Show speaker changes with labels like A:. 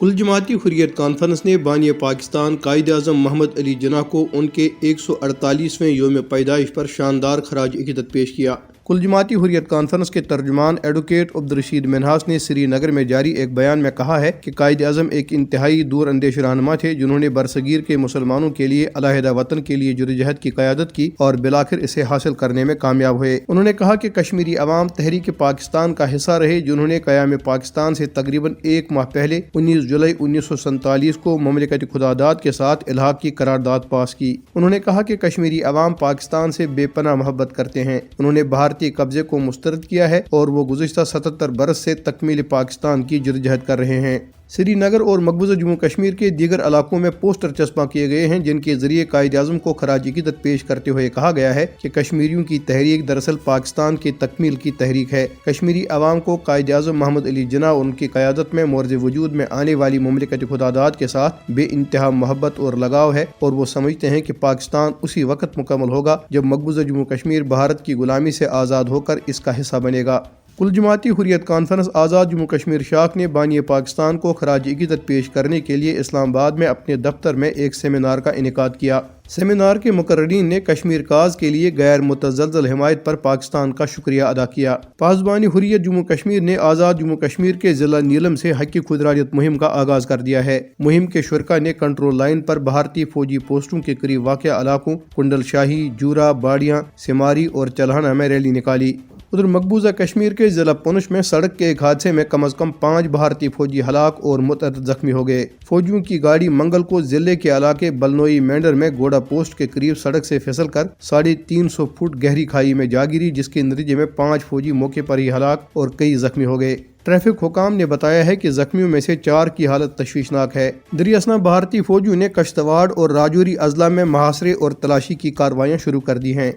A: کل جماعتی حریت کانفرنس نے بانی پاکستان قائد اعظم محمد علی جناح کو ان کے 148ویں یوم پیدائش پر شاندار خراج عقیدت پیش کیا۔ کل جماعتی حریت کانفرنس کے ترجمان ایڈوکیٹ عبدالرشید منہاس نے سری نگر میں جاری ایک بیان میں کہا ہے کہ قائد اعظم ایک انتہائی دور اندیش رہنما تھے جنہوں نے برصغیر کے مسلمانوں کے لیے علیحدہ وطن کے لیے جدوجہد کی قیادت کی اور بالآخر اسے حاصل کرنے میں کامیاب ہوئے۔ انہوں نے کہا کہ کشمیری عوام تحریک پاکستان کا حصہ رہے جنہوں نے قیام پاکستان سے تقریباً ایک ماہ پہلے 19 جولائی 1947 کو مملکت خداداد کے ساتھ الحاق کی قرارداد پاس کی۔ انہوں نے کہا کہ کشمیری عوام پاکستان سے بے پناہ محبت کرتے ہیں۔ انہوں نے بھارتی قبضے کو مسترد کیا ہے اور وہ گزشتہ 77 برس سے تکمیل پاکستان کی جدوجہد کر رہے ہیں۔ سری نگر اور مقبوضہ جموں کشمیر کے دیگر علاقوں میں پوسٹر چسپاں کیے گئے ہیں جن کے ذریعے قائد اعظم کو خراج عقیدت پیش کرتے ہوئے کہا گیا ہے کہ کشمیریوں کی تحریک دراصل پاکستان کی تکمیل کی تحریک ہے۔ کشمیری عوام کو قائد اعظم محمد علی جناح اور ان کی قیادت میں مورد وجود میں آنے والی مملکت خداداد کے ساتھ بے انتہا محبت اور لگاؤ ہے اور وہ سمجھتے ہیں کہ پاکستان اسی وقت مکمل ہوگا جب مقبوضہ جموں کشمیر بھارت کی غلامی سے آزاد ہو کر اس کا حصہ بنے گا۔ کل جماعتی حریت کانفرنس آزاد جموں کشمیر شاخ نے بانی پاکستان کو خراج عقیدت پیش کرنے کے لیے اسلام آباد میں اپنے دفتر میں ایک سیمینار کا انعقاد کیا۔ سیمینار کے مقررین نے کشمیر کاز کے لیے غیر متزلزل حمایت پر پاکستان کا شکریہ ادا کیا۔ پاسبانی حریت جموں کشمیر نے آزاد جموں کشمیر کے ضلع نیلم سے حق کی خودارادیت مہم کا آغاز کر دیا ہے۔ مہم کے شرکاء نے کنٹرول لائن پر بھارتی فوجی پوسٹوں کے قریب واقع علاقوں کنڈل شاہی، جورا، باڑیاں، سماری اور چلہانہ میں ریلی نکالی۔ ادھر مقبوضہ کشمیر کے ضلع پونچھ میں سڑک کے ایک حادثے میں کم از کم 5 بھارتی فوجی ہلاک اور متعدد زخمی ہو گئے۔ فوجیوں کی گاڑی منگل کو ضلع کے علاقے بلنوئی مینڈر میں گوڑا پوسٹ کے قریب سڑک سے پھسل کر 350 فٹ گہری کھائی میں جا گری جس کے نتیجے میں 5 فوجی موقع پر ہی ہلاک اور کئی زخمی ہو گئے۔ ٹریفک حکام نے بتایا ہے کہ زخمیوں میں سے 4 کی حالت تشویشناک ہے۔ دریاسنا بھارتی فوجیوں نے کشتواڑ اور راجوری اضلاع میں محاصرے اور تلاشی کی کارروائیاں شروع کر دی ہیں۔